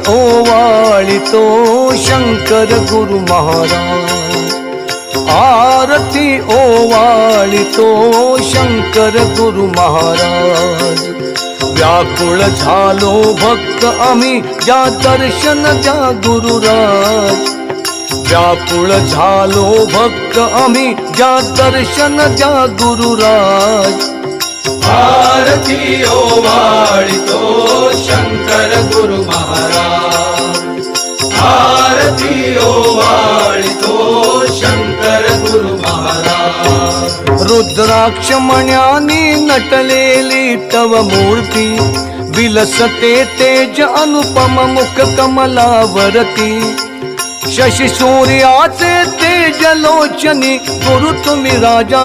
ओवाळितो शंकर गुरु महाराज, आरती ओवाळितो शंकर गुरु महाराज। व्याकुळ झालो भक्त आम्ही या दर्शन द्या गुरुराज, व्याकुळ झालो भक्त आम्ही या दर्शन द्या गुरुराज। आरती ओवाळितो शंकर गुरु महाराज, आरती ओवाळितो शंकर गुरु महाराज। रुद्राक्ष मण्यानी नटलेली तव मूर्ती, विलसते तेज अनुपम मुख कमलावरती। शशी सूर्याचे तेज लोचनी गुरु तुम्ही राजा।